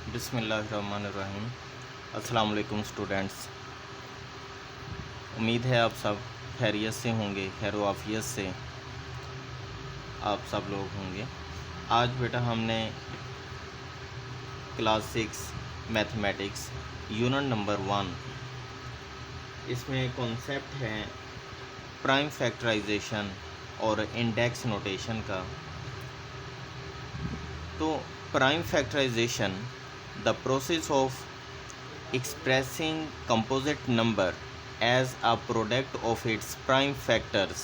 बिस्मिल्लाहिर्रहमानिर्रहीम। अस्सलाम वालेकुम स्टूडेंट्स। उम्मीद है आप सब खैरियत से होंगे, खैर वाफियत से आप सब लोग होंगे। आज बेटा हमने क्लास 6 मैथमेटिक्स यूनिट नंबर 1, इसमें कॉन्सेप्ट है प्राइम फैक्टराइजेशन और इंडेक्स नोटेशन का। तो prime factorisation the process of expressing composite number as a product of its prime factors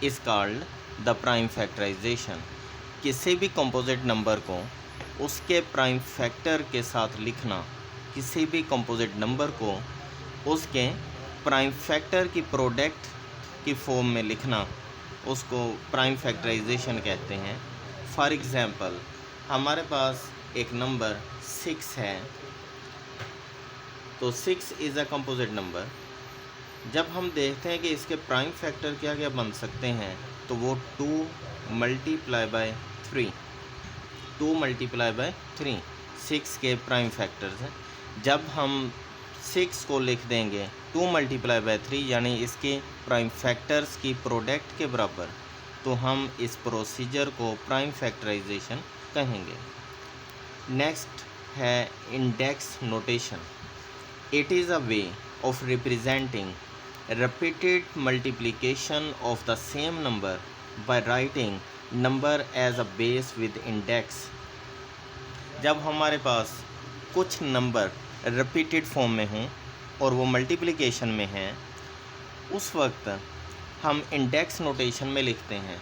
is called the prime factorization। किसी भी composite number को उसके prime factor के साथ लिखना, किसी भी composite number को उसके prime factor की product की form में लिखना, उसको prime factorization कहते हैं। For example, हमारे पास एक नंबर 6 है, तो 6 इज़ अ कंपोजिट नंबर। जब हम देखते हैं कि इसके प्राइम फैक्टर क्या क्या बन सकते हैं, तो वो 2 मल्टीप्लाई बाय 3, 2 मल्टीप्लाई बाय 3 6 के प्राइम फैक्टर्स हैं। जब हम 6 को लिख देंगे 2 मल्टीप्लाई बाय 3 यानी इसके प्राइम फैक्टर्स की प्रोडक्ट के बराबर, तो हम इस प्रोसीजर को प्राइम फैक्टराइजेशन कहेंगे। नेक्स्ट है index notation. It is a way of representing repeated multiplication of the same number by writing number as a base with index। जब हमारे पास कुछ नंबर रिपीटेड फॉर्म में हों और वो मल्टीप्लिकेशन में हैं, उस वक्त हम इंडेक्स नोटेशन में लिखते हैं।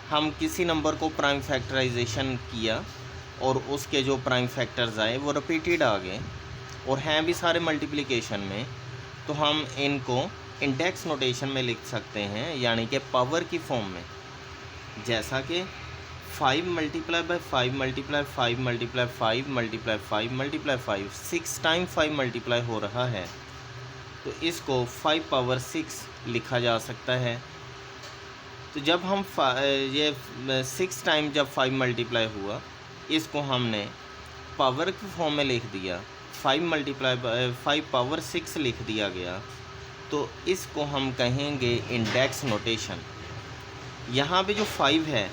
हम किसी नंबर को प्राइम फैक्टराइजेशन किया और उसके जो प्राइम फैक्टर्स आए वो रिपीटेड आ गए और हैं भी सारे मल्टीप्लिकेशन में, तो हम इनको इंडेक्स नोटेशन में लिख सकते हैं, यानी कि पावर की फॉर्म में। जैसा कि 5 multiply by 5 multiply 5 multiply 5 multiply 5 multiply 5 6 time 5 multiply हो रहा है, तो इसको 5 पावर 6 लिखा जा सकता है। तो जब हम ये 6 टाइम जब 5 मल्टीप्लाई हुआ, इसको हमने पावर की फॉर्म में लिख दिया, 5 मल्टीप्लाई बाय 5 पावर 6 लिख दिया गया, तो इसको हम कहेंगे इंडेक्स नोटेशन। यहाँ पे जो 5 है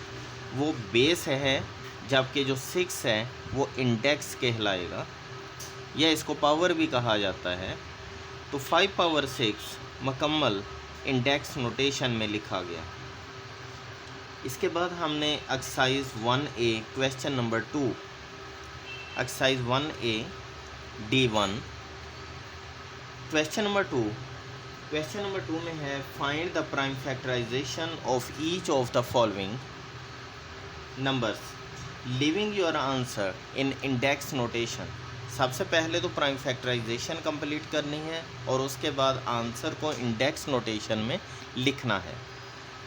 वो बेस है, जबकि जो 6 है वो इंडेक्स कहलाएगा, या इसको पावर भी कहा जाता है। तो 5 पावर 6 मुकम्मल इंडेक्स नोटेशन में लिखा गया। इसके बाद हमने exercise 1A question number 2, exercise 1A D1 question number 2 में है find the prime factorisation of each of the following numbers leaving your answer in index notation. सबसे पहले तो प्राइम फैक्टराइजेशन कंप्लीट करनी है और उसके बाद आंसर को इंडेक्स नोटेशन में लिखना है।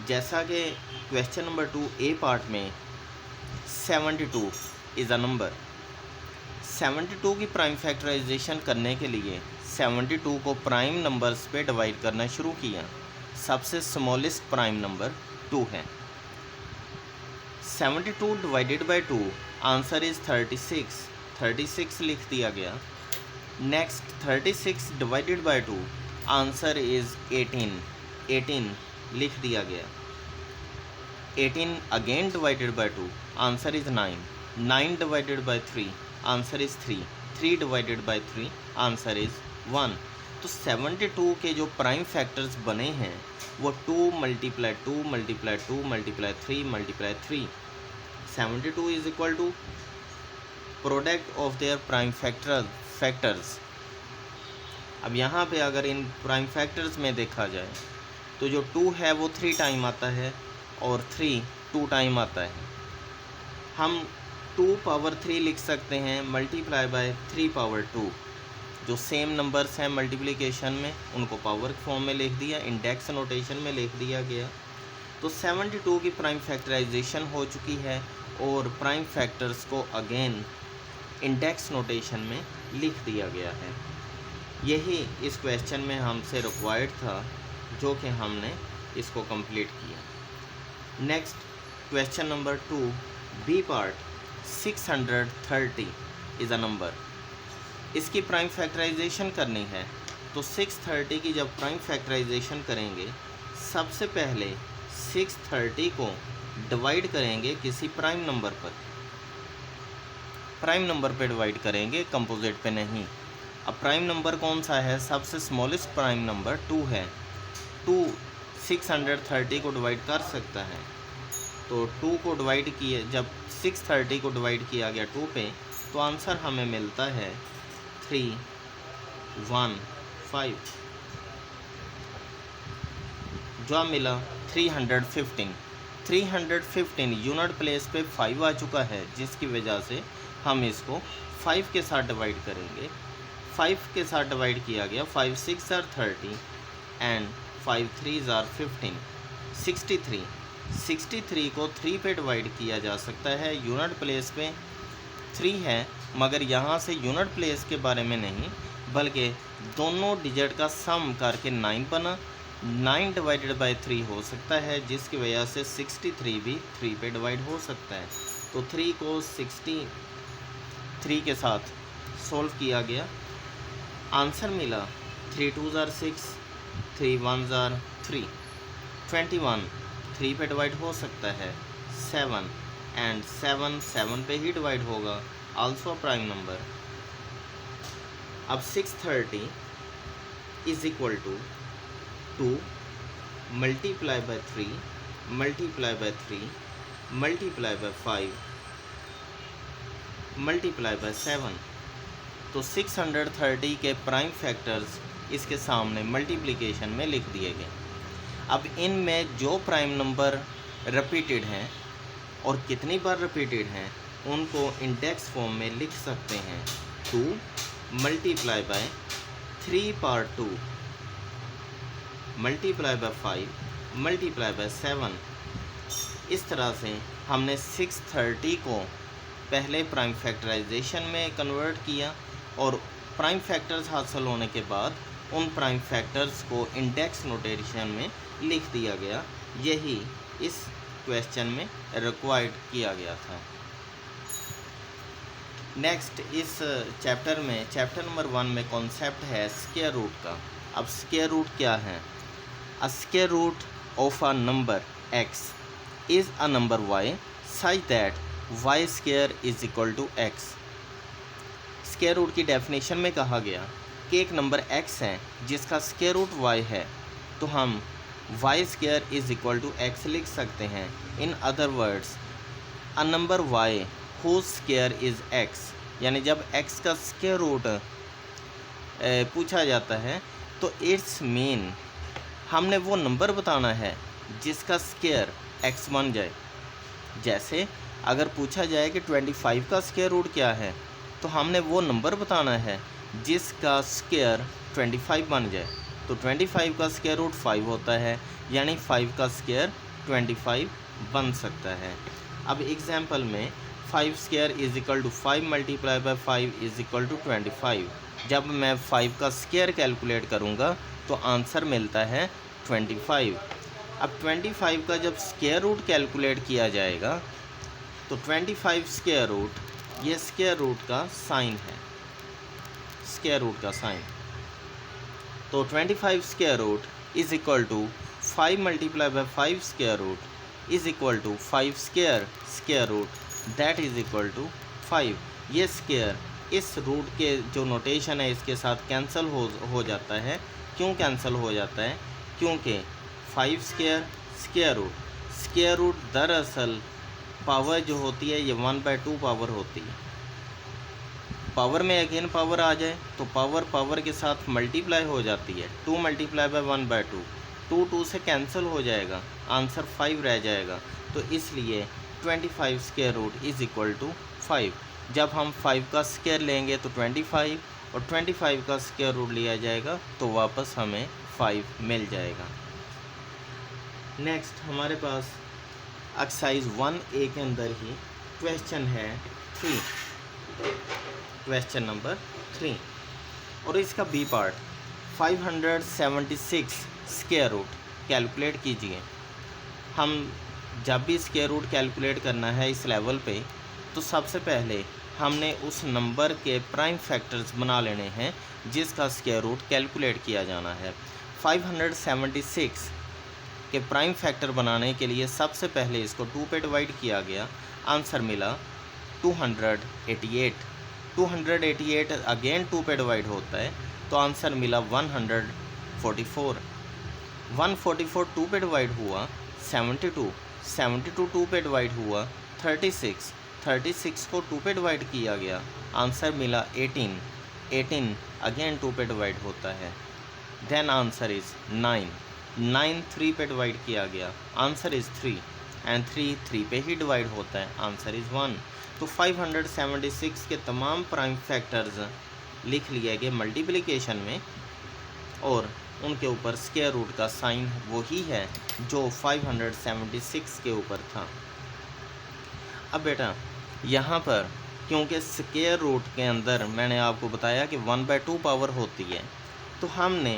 जैसा कि क्वेश्चन नंबर 2A पार्ट में 72 इज़ अ नंबर। 72 की प्राइम फैक्टराइजेशन करने के लिए 72 को प्राइम नंबर्स पे डिवाइड करना शुरू किया। सबसे स्मॉलेस्ट प्राइम नंबर 2 है। 72 डिवाइडेड बाय 2 आंसर इज़ 36 लिख दिया गया। Next 36 divided by 2 answer is 18 लिख दिया गया। 18 again divided by 2 answer is 9 divided by 3 answer is 3 divided by 3 answer is 1। तो 72 के जो प्राइम फैक्टर्स बने हैं वो 2 multiply 2 multiply 2 multiply 3 multiply 3। 72 is equal to product of their prime factors. अब यहाँ पे अगर इन प्राइम फैक्टर्स में देखा जाए तो जो 2 है वो 3 टाइम आता है और 3 2 टाइम आता है। हम 2 पावर 3 लिख सकते हैं मल्टीप्लाई बाय 3 पावर 2। जो सेम नंबर्स हैं मल्टीप्लिकेशन में उनको पावर फॉर्म में लिख दिया, इंडेक्स नोटेशन में लिख दिया गया। तो 72 की प्राइम फैक्टराइजेशन हो चुकी है और प्राइम फैक्टर्स को अगेन इंडेक्स नोटेशन में लिख दिया गया है। यही इस क्वेश्चन में हमसे रिक्वायर्ड था, जो कि हमने इसको कंप्लीट किया। Next question number 2 B part 630 is a number. इसकी प्राइम फैक्टराइजेशन करनी है तो 630 की जब प्राइम फैक्टराइजेशन करेंगे, सबसे पहले 630 को डिवाइड करेंगे किसी प्राइम नंबर पर, प्राइम नंबर पे डिवाइड करेंगे, कंपोजिट पे नहीं। अब प्राइम नंबर कौन सा है? सबसे स्मॉलेस्ट प्राइम नंबर 2 है। 2 630 को डिवाइड कर सकता है, तो 2 को डिवाइड किए, जब 630 को डिवाइड किया गया 2 पे, तो आंसर हमें मिलता है 315, जो मिला 315। 315 यूनिट प्लेस पे 5 आ चुका है, जिसकी वजह से हम इसको 5 के साथ डिवाइड करेंगे। 5 के साथ डिवाइड किया गया, 5 6 आर 30 एंड 5 3 आर 15, 63। 63 को 3 पे डिवाइड किया जा सकता है, यूनिट प्लेस पे 3 है, मगर यहाँ से यूनिट प्लेस के बारे में नहीं, बल्कि दोनों डिजिट का सम करके 9 बना, 9 डिवाइडेड बाय 3 हो सकता है, जिसकी वजह से 63 भी 3 पे डिवाइड हो सकता है। तो 3 को 63 के साथ सोल्व किया गया, आंसर मिला 3 2 आर 6, 3 1 आर 3, 21 3 पे डिवाइड हो सकता है, 7 एंड 7 7 पे ही डिवाइड होगा, आल्सो प्राइम नंबर। अब 630 is equal to 2 multiply by 3 multiply by 3 multiply by 5 multiply by 7। तो 630 के प्राइम फैक्टर्स इसके सामने मल्टीप्लिकेशन में लिख दिए गए। अब इनमें जो प्राइम नंबर रिपीटेड हैं और कितनी बार रिपीटेड हैं, उनको इंडेक्स फॉर्म में लिख सकते हैं। 2 multiply by 3 power 2 multiply by 5 multiply by 7। इस तरह से हमने 630 को पहले प्राइम फैक्टराइजेशन में कन्वर्ट किया और प्राइम फैक्टर्स हासिल होने के बाद उन प्राइम फैक्टर्स को इंडेक्स नोटेशन में लिख दिया गया। यही इस क्वेश्चन में रिक्वायर्ड किया गया था। नेक्स्ट इस चैप्टर में, चैप्टर नंबर 1 में कॉन्सेप्ट है स्क्वायर रूट का। अब स्क्वायर रूट क्या है? A square root of a number x is a number y such that y square is equal to x। Square root की डेफिनेशन में कहा गया कि एक नंबर x है जिसका स्क्वायर रूट y है, तो हम y square is equal to x लिख सकते हैं। In other words, a number y whose square is x, यानी जब x का स्क्वायर रूट पूछा जाता है तो इट्स मीन हमने वो नंबर बताना है जिसका स्क्वायर x बन जाए। जैसे अगर पूछा जाए कि 25 का स्क्वायर रूट क्या है, तो हमने वो नंबर बताना है जिसका स्क्वायर 25 बन जाए। तो 25 का स्क्वायर रूट 5 होता है, यानी 5 का स्क्वायर 25 बन सकता है। अब एग्जाम्पल में 5 square is equal to 5 multiply by 5 is equal to 25। जब मैं 5 का स्क्वायर कैलकुलेट करूँगा तो आंसर मिलता है 25। अब 25 का जब स्क्वायर रूट कैलकुलेट किया जाएगा तो 25 स्क्वायर रूट, ये स्क्वायर रूट का साइन है, स्क्वायर रूट का साइन। तो 25 square root is equal to 5 multiply by 5 square root is equal to 5 square square root, that is equal to 5। ये स्क्वायर इस रूट के जो नोटेशन है इसके साथ कैंसिल हो जाता है। क्यों कैंसिल हो जाता है? क्योंकि 5 स्क्वायर स्क्वायर रूट दरअसल पावर जो होती है ये 1/2 पावर होती है। पावर में अगेन पावर आ जाए तो पावर के साथ मल्टीप्लाई हो जाती है। 2 मल्टीप्लाई बाय 1/2, 2 से कैंसिल हो जाएगा, आंसर 5 रह जाएगा। तो इसलिए 25 square root is equal to 5। जब हम 5 का स्क्वायर लेंगे तो 25 और 25 का स्क्वायर रूट लिया जाएगा तो वापस हमें 5 मिल जाएगा। नेक्स्ट हमारे पास एक्सरसाइज 1A के अंदर ही क्वेश्चन है 3, क्वेश्चन नंबर 3, और इसका B part 576 square root calculate कीजिए। हम जब भी स्क्वायर रूट कैलकुलेट करना है इस लेवल पे, तो सबसे पहले हमने उस नंबर के प्राइम फैक्टर्स बना लेने हैं जिसका स्क्वायर रूट कैलकुलेट किया जाना है। 576 के प्राइम फैक्टर बनाने के लिए सबसे पहले इसको 2 पे डिवाइड किया गया, आंसर मिला 288। 288 अगेन 2 पे डिवाइड होता है तो आंसर मिला 144। 144 2 पे डिवाइड हुआ 72। 72 2 पे डिवाइड हुआ 36। 36 को 2 पे डिवाइड किया गया, आंसर मिला 18। 18 अगेन 2 पे डिवाइड होता है, देन आंसर इज़ 9। 9 3 पे डिवाइड किया गया, आंसर इज़ 3 एंड 3 3 पे ही डिवाइड होता है, आंसर इज़ 1। तो 576 के तमाम प्राइम फैक्टर्स लिख लिए गए मल्टीप्लिकेशन में और उनके ऊपर स्क्वायर रूट का साइन वही है जो 576 के ऊपर था। अब बेटा यहाँ पर क्योंकि स्क्वायर रूट के अंदर मैंने आपको बताया कि 1/2 पावर होती है, तो हमने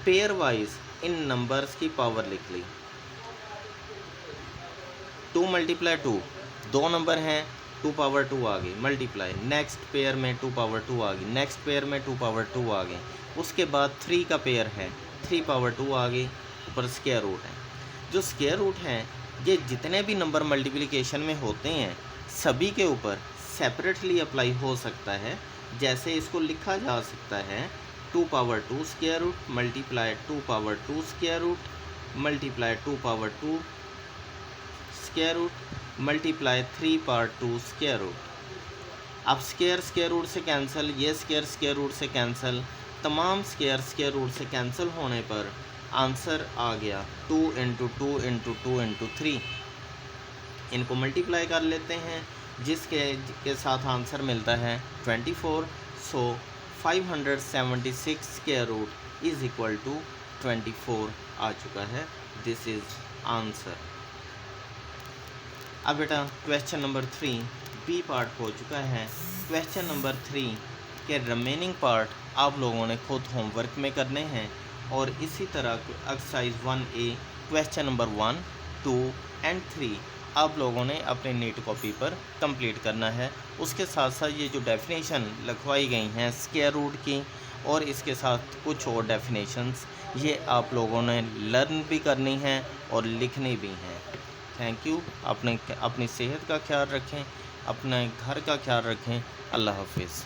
पेयर वाइज इन नंबर्स की पावर लिख ली। 2 × 2, 2 नंबर हैं, 2 पावर 2 आ गई, मल्टीप्लाई, नेक्स्ट पेयर में 2 पावर 2 आ गई, नेक्स्ट पेयर में 2 पावर 2 आ गई, उसके बाद 3 का पेयर है, 3 पावर 2 आ गई, ऊपर स्क्वायर रूट है। जो स्क्वायर रूट हैं ये जितने भी नंबर मल्टीप्लिकेशन में होते हैं सभी के ऊपर सेपरेटली अप्लाई हो सकता है। जैसे इसको लिखा जा सकता है 2 power 2 square root multiply 2 power 2 square root multiply 2 power 2 square root multiply 3 power 2 square root. अब स्क्वायर रूट से कैंसिल, ये स्क्वायर रूट से कैंसिल, तमाम स्क्वायर रूट से कैंसिल होने पर आंसर आ गया 2 × 2 × 2 × 3। इनको मल्टीप्लाई कर लेते हैं जिसके साथ आंसर मिलता है 24। So 576 square root is equal to 24 आ चुका है। This is answer. अब बेटा क्वेश्चन नंबर 3 बी पार्ट हो चुका है। क्वेश्चन नंबर 3 के रिमेनिंग पार्ट आप लोगों ने खुद होमवर्क में करने हैं और इसी तरह exercise 1A question number 1, 2 and 3 आप लोगों ने अपने नीट कॉपी पर कंप्लीट करना है। उसके साथ साथ ये जो डेफिनेशन लिखवाई गई हैं स्क्वायर रूट की और इसके साथ कुछ और डेफिनेशंस ये आप लोगों ने लर्न भी करनी हैं और लिखनी भी हैं। Thank you. अपनी सेहत का ख्याल रखें, अपने घर का ख्याल रखें। अल्लाह हाफिज़।